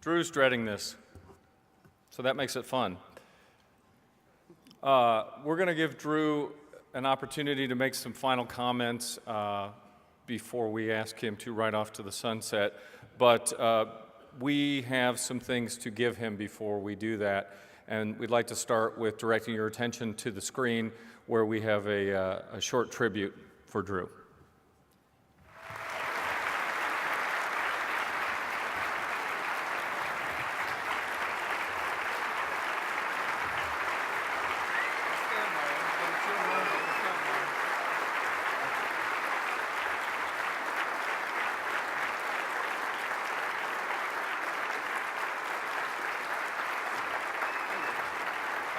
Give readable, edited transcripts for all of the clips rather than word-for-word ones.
Drew's dreading this, so that makes it fun. We're going to give Drew an opportunity to make some final comments before we ask him to ride off to the sunset, but we have some things to give him before we do that, and we'd like to start with directing your attention to the screen where we have a short tribute for Drew.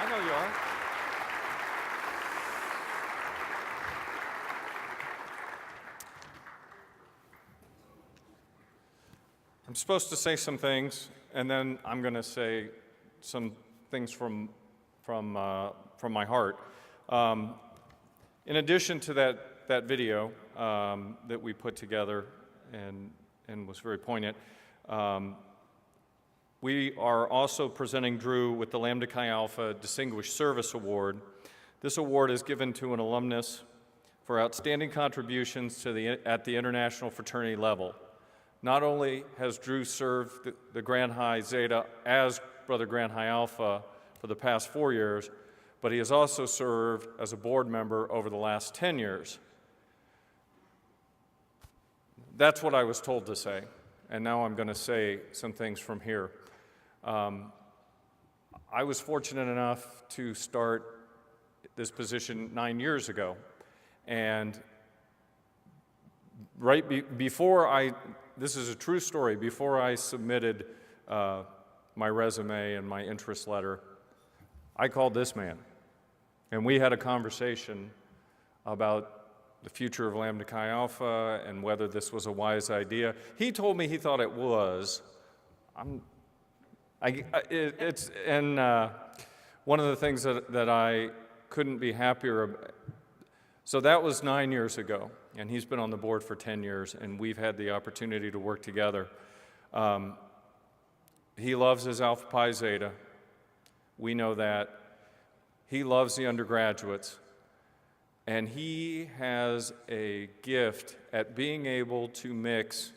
I know you are. I'm supposed to say some things, and then I'm going to say some things from my heart. In addition to that video that we put together and was very poignant, we are also presenting Drew with the Lambda Chi Alpha Distinguished Service Award. This award is given to an alumnus for outstanding contributions at the international fraternity level. Not only has Drew served the Grand High Zeta as Brother Grand High Alpha for the past 4 years, but he has also served as a board member over the last 10 years. That's what I was told to say, and now I'm going to say some things from here. I was fortunate enough to start this position 9 years ago, and before this is a true story, before I submitted my resume and my interest letter, I called this man, and we had a conversation about the future of Lambda Chi Alpha and whether this was a wise idea. He told me he thought it was. One of the things that I couldn't be happier about. So that was 9 years ago, and he's been on the board for 10 years, and we've had the opportunity to work together. He loves his Alpha Pi Zeta. We know that. He loves the undergraduates, and he has a gift at being able to mix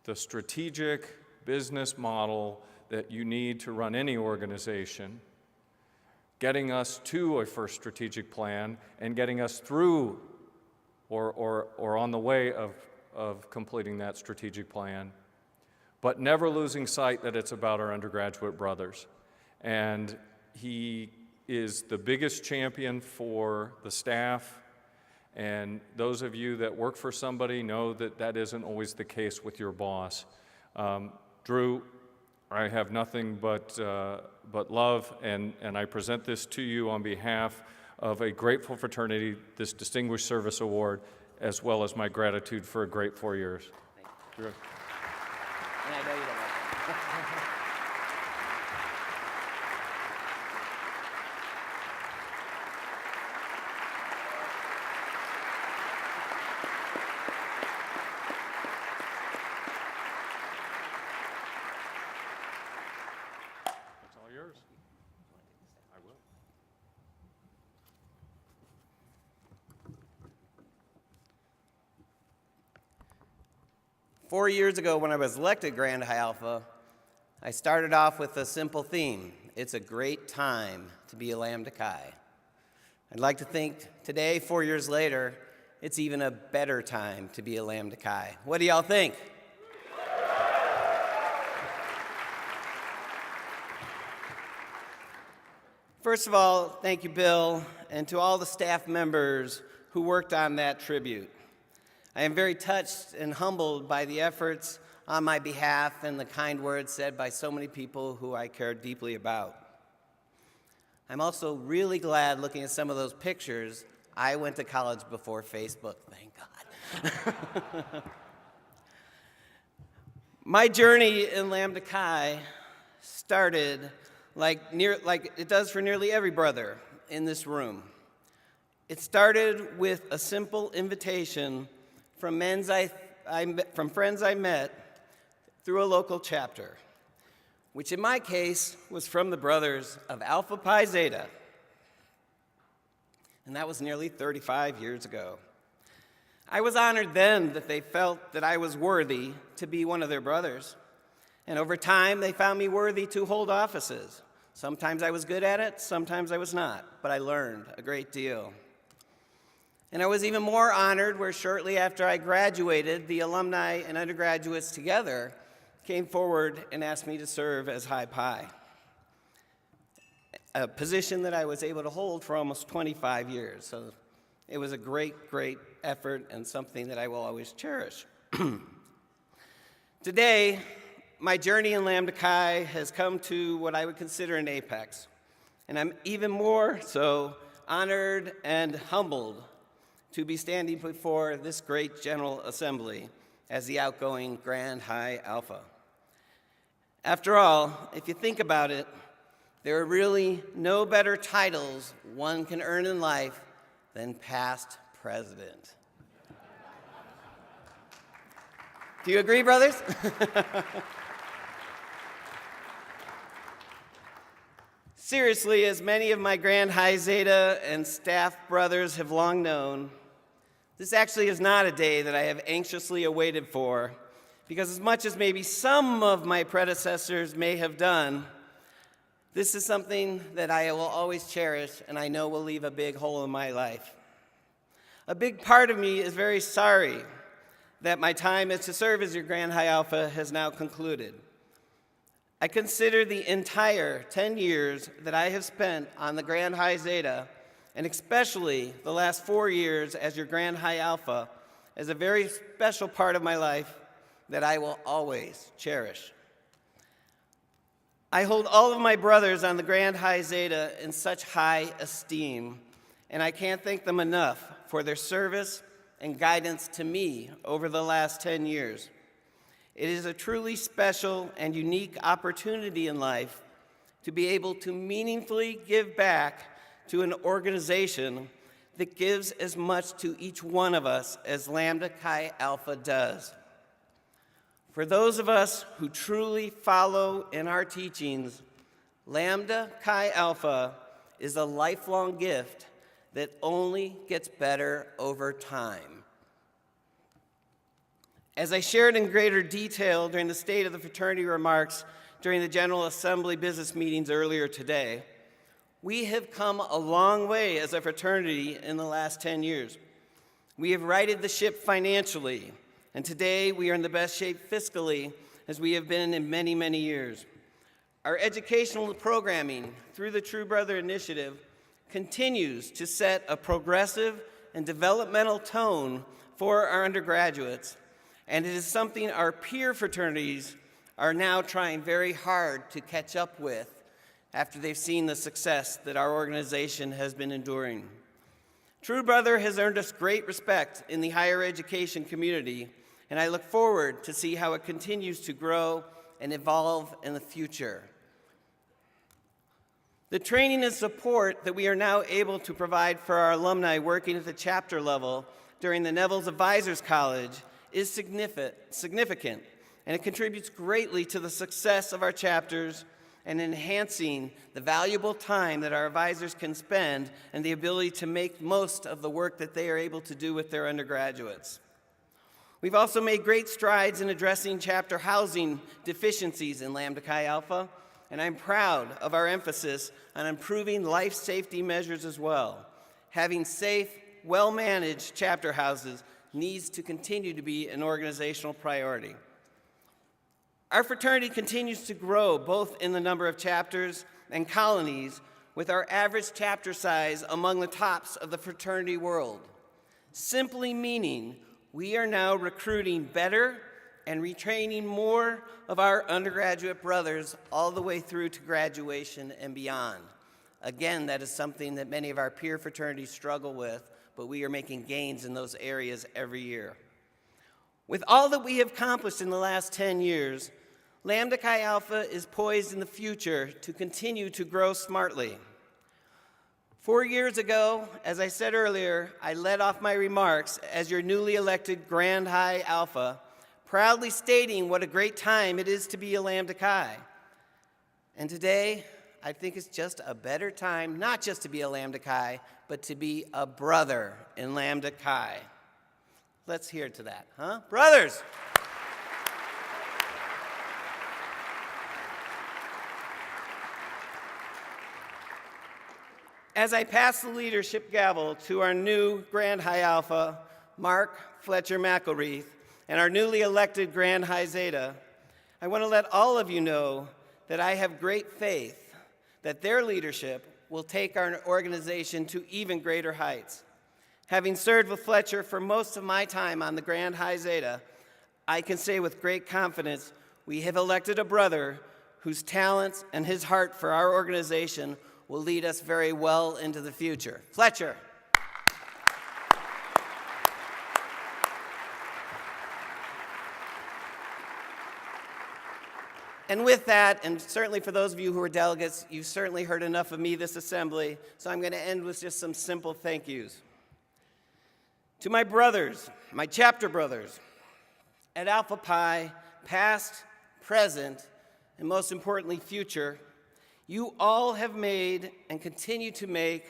the strategic business model that you need to run any organization, getting us to a first strategic plan, and getting us through or on the way of completing that strategic plan, but never losing sight that it's about our undergraduate brothers. And he is the biggest champion for the staff, and those of you that work for somebody know that that isn't always the case with your boss. Drew, I have nothing but love, and I present this to you on behalf of a grateful fraternity, this Distinguished Service Award, as well as my gratitude for a great 4 years. Thank you. Drew. And I know you don't like that. It's all yours. I will. 4 years ago, when I was elected Grand High Alpha, I started off with a simple theme. It's a great time to be a Lambda Chi. I'd like to think today, 4 years later, it's even a better time to be a Lambda Chi. What do y'all think? First of all, thank you, Bill, and to all the staff members who worked on that tribute. I am very touched and humbled by the efforts on my behalf and the kind words said by so many people who I care deeply about. I'm also really glad, looking at some of those pictures, I went to college before Facebook, thank God. My journey in Lambda Chi started like it does for nearly every brother in this room. It started with a simple invitation from friends I met through a local chapter. which in my case was from the brothers of Alpha Pi Zeta. And that was nearly 35 years ago. I was honored then that they felt that I was worthy to be one of their brothers. And over time, they found me worthy to hold offices. Sometimes I was good at it, sometimes I was not, but I learned a great deal. And I was even more honored where shortly after I graduated, the alumni and undergraduates together came forward and asked me to serve as High Pi, a position that I was able to hold for almost 25 years. So it was a great, great effort and something that I will always cherish. Today, my journey in Lambda Chi has come to what I would consider an apex, and I'm even more so honored and humbled to be standing before this great General Assembly as the outgoing Grand High Alpha. After all, if you think about it, there are really no better titles one can earn in life than past president. Do you agree, brothers? Seriously, as many of my Grand High Zeta and staff brothers have long known, this actually is not a day that I have anxiously awaited for, because as much as maybe some of my predecessors may have done, this is something that I will always cherish and I know will leave a big hole in my life. A big part of me is very sorry that my time as to serve as your Grand High Alpha has now concluded. I consider the entire 10 years that I have spent on the Grand High Zeta, and especially the last 4 years as your Grand High Alpha, as a very special part of my life that I will always cherish. I hold all of my brothers on the Grand High Zeta in such high esteem, and I can't thank them enough for their service and guidance to me over the last 10 years. It is a truly special and unique opportunity in life to be able to meaningfully give back to an organization that gives as much to each one of us as Lambda Chi Alpha does. For those of us who truly follow in our teachings, Lambda Chi Alpha is a lifelong gift that only gets better over time. As I shared in greater detail during the State of the Fraternity remarks during the General Assembly business meetings earlier today, we have come a long way as a fraternity in the last 10 years. We have righted the ship financially, and today we are in the best shape fiscally as we have been in many, many years. Our educational programming through the True Brother Initiative continues to set a progressive and developmental tone for our undergraduates, and it is something our peer fraternities are now trying very hard to catch up with after they've seen the success that our organization has been enduring. True Brother has earned us great respect in the higher education community, and I look forward to see how it continues to grow and evolve in the future. The training and support that we are now able to provide for our alumni working at the chapter level during the Neville's Advisors College is significant, and it contributes greatly to the success of our chapters and enhancing the valuable time that our advisors can spend and the ability to make most of the work that they are able to do with their undergraduates. We've also made great strides in addressing chapter housing deficiencies in Lambda Chi Alpha, and I'm proud of our emphasis on improving life safety measures as well. Having safe, well-managed chapter houses needs to continue to be an organizational priority. Our fraternity continues to grow both in the number of chapters and colonies, with our average chapter size among the tops of the fraternity world, simply meaning we are now recruiting better and retraining more of our undergraduate brothers all the way through to graduation and beyond. Again, that is something that many of our peer fraternities struggle with, but we are making gains in those areas every year. With all that we have accomplished in the last 10 years, Lambda Chi Alpha is poised in the future to continue to grow smartly. 4 years ago, as I said earlier, I led off my remarks as your newly elected Grand High Alpha, proudly stating what a great time it is to be a Lambda Chi. And today, I think it's just a better time, not just to be a Lambda Chi, but to be a brother in Lambda Chi. Let's hear to that, huh? Brothers! As I pass the leadership gavel to our new Grand High Alpha, Mark Fletcher McElreath, and our newly elected Grand High Zeta, I want to let all of you know that I have great faith that their leadership will take our organization to even greater heights. Having served with Fletcher for most of my time on the Grand High Zeta, I can say with great confidence we have elected a brother whose talents and his heart for our organization will lead us very well into the future. Fletcher. And with that, and certainly for those of you who are delegates, you've certainly heard enough of me this assembly, so I'm going to end with just some simple thank yous. To my brothers, my chapter brothers, at Alpha Pi, past, present, and most importantly, future, you all have made and continue to make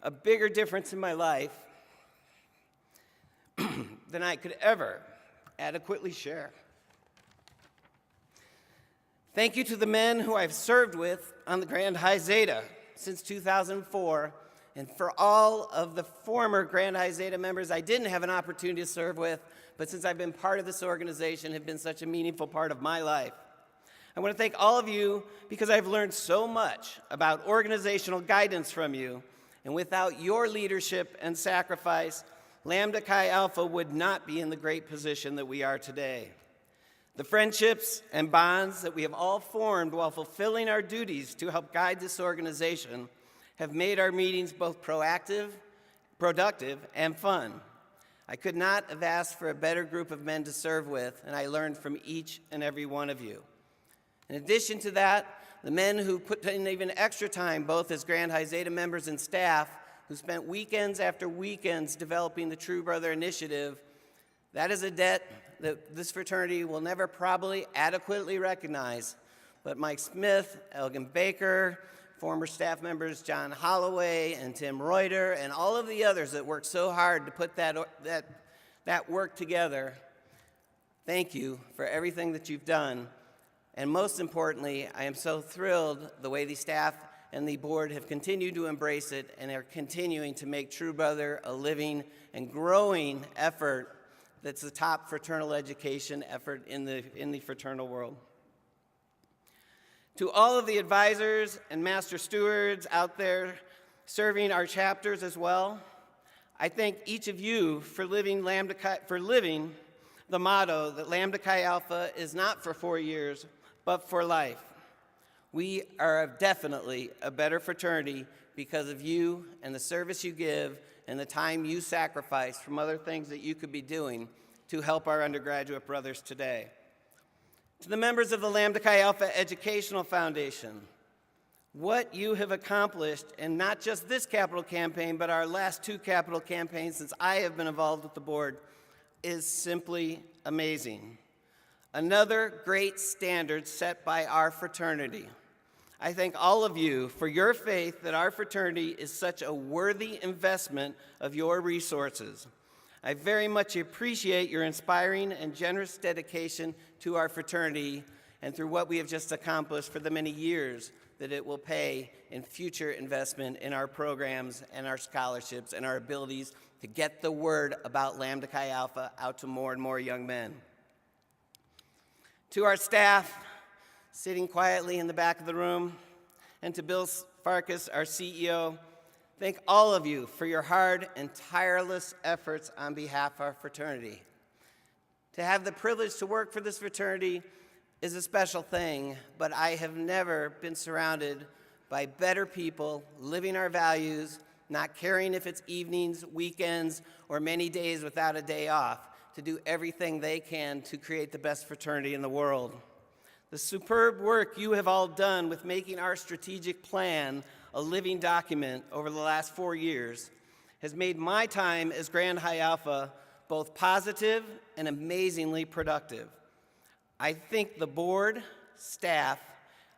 a bigger difference in my life than I could ever adequately share. Thank you to the men who I've served with on the Grand High Zeta since 2004, and for all of the former Grand High Zeta members I didn't have an opportunity to serve with, but since I've been part of this organization, have been such a meaningful part of my life. I want to thank all of you because I've learned so much about organizational guidance from you, and without your leadership and sacrifice, Lambda Chi Alpha would not be in the great position that we are today. The friendships and bonds that we have all formed while fulfilling our duties to help guide this organization have made our meetings both proactive, productive, and fun. I could not have asked for a better group of men to serve with, and I learned from each and every one of you. In addition to that, the men who put in even extra time, both as Grand High Zeta members and staff, who spent weekends after weekends developing the True Brother Initiative, that is a debt that this fraternity will never probably adequately recognize. But Mike Smith, Elgin Baker, former staff members John Holloway and Tim Reuter, and all of the others that worked so hard to put that work together, thank you for everything that you've done. And most importantly, I am so thrilled the way the staff and the board have continued to embrace it and are continuing to make True Brother a living and growing effort that's the top fraternal education effort in the fraternal world. To all of the advisors and master stewards out there serving our chapters as well, I thank each of you for living the motto that Lambda Chi Alpha is not for 4 years, but for life. We are definitely a better fraternity because of you and the service you give and the time you sacrifice from other things that you could be doing to help our undergraduate brothers today. To the members of the Lambda Chi Alpha Educational Foundation, what you have accomplished, and not just this capital campaign, but our last 2 capital campaigns since I have been involved with the board, is simply amazing. Another great standard set by our fraternity. I thank all of you for your faith that our fraternity is such a worthy investment of your resources. I very much appreciate your inspiring and generous dedication to our fraternity and through what we have just accomplished for the many years that it will pay in future investment in our programs and our scholarships and our abilities to get the word about Lambda Chi Alpha out to more and more young men. To our staff, sitting quietly in the back of the room, and to Bill Farkas, our CEO, thank all of you for your hard and tireless efforts on behalf of our fraternity. To have the privilege to work for this fraternity is a special thing, but I have never been surrounded by better people living our values, not caring if it's evenings, weekends, or many days without a day off, to do everything they can to create the best fraternity in the world. The superb work you have all done with making our strategic plan a living document over the last 4 years has made my time as Grand High Alpha both positive and amazingly productive. I think the board, staff,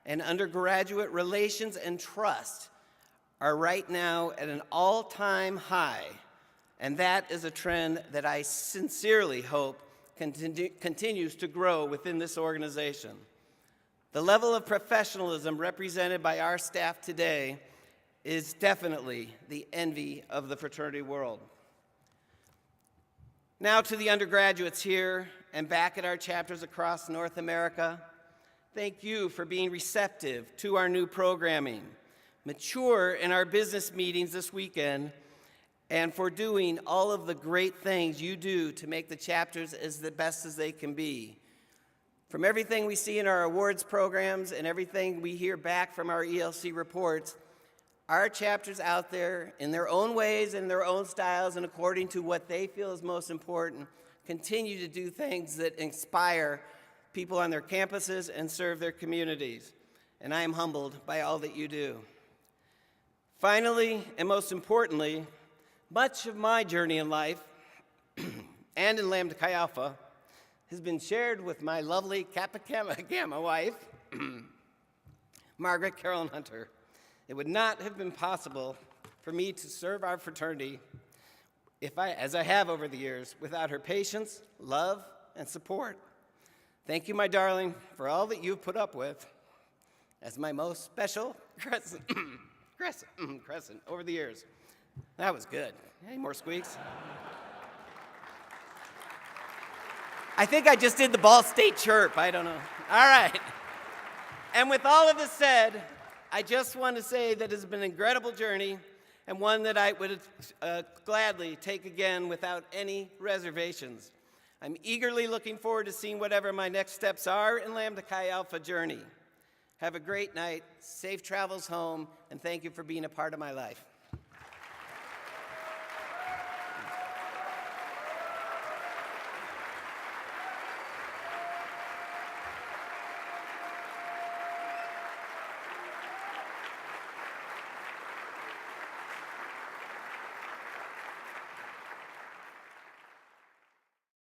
and undergraduate relations and trust are right now at an all-time high, and that is a trend that I sincerely hope continues to grow within this organization. The level of professionalism represented by our staff today is definitely the envy of the fraternity world. Now to the undergraduates here and back at our chapters across North America, thank you for being receptive to our new programming, mature in our business meetings this weekend, and for doing all of the great things you do to make the chapters as the best as they can be. From everything we see in our awards programs and everything we hear back from our ELC reports, our chapters out there, in their own ways and their own styles and according to what they feel is most important, continue to do things that inspire people on their campuses and serve their communities. And I am humbled by all that you do. Finally, and most importantly, much of my journey in life and in Lambda Chi Alpha has been shared with my lovely Kappa Gamma wife, Margaret Carolyn Hunter. It would not have been possible for me to serve our fraternity as I have over the years, without her patience, love, and support. Thank you, my darling, for all that you've put up with as my most special crescent over the years. That was good. Any more squeaks? I think I just did the Ball State chirp. I don't know. All right. And with all of this said, I just want to say that it has been an incredible journey and one that I would gladly take again without any reservations. I'm eagerly looking forward to seeing whatever my next steps are in Lambda Chi Alpha journey. Have a great night, safe travels home, and thank you for being a part of my life.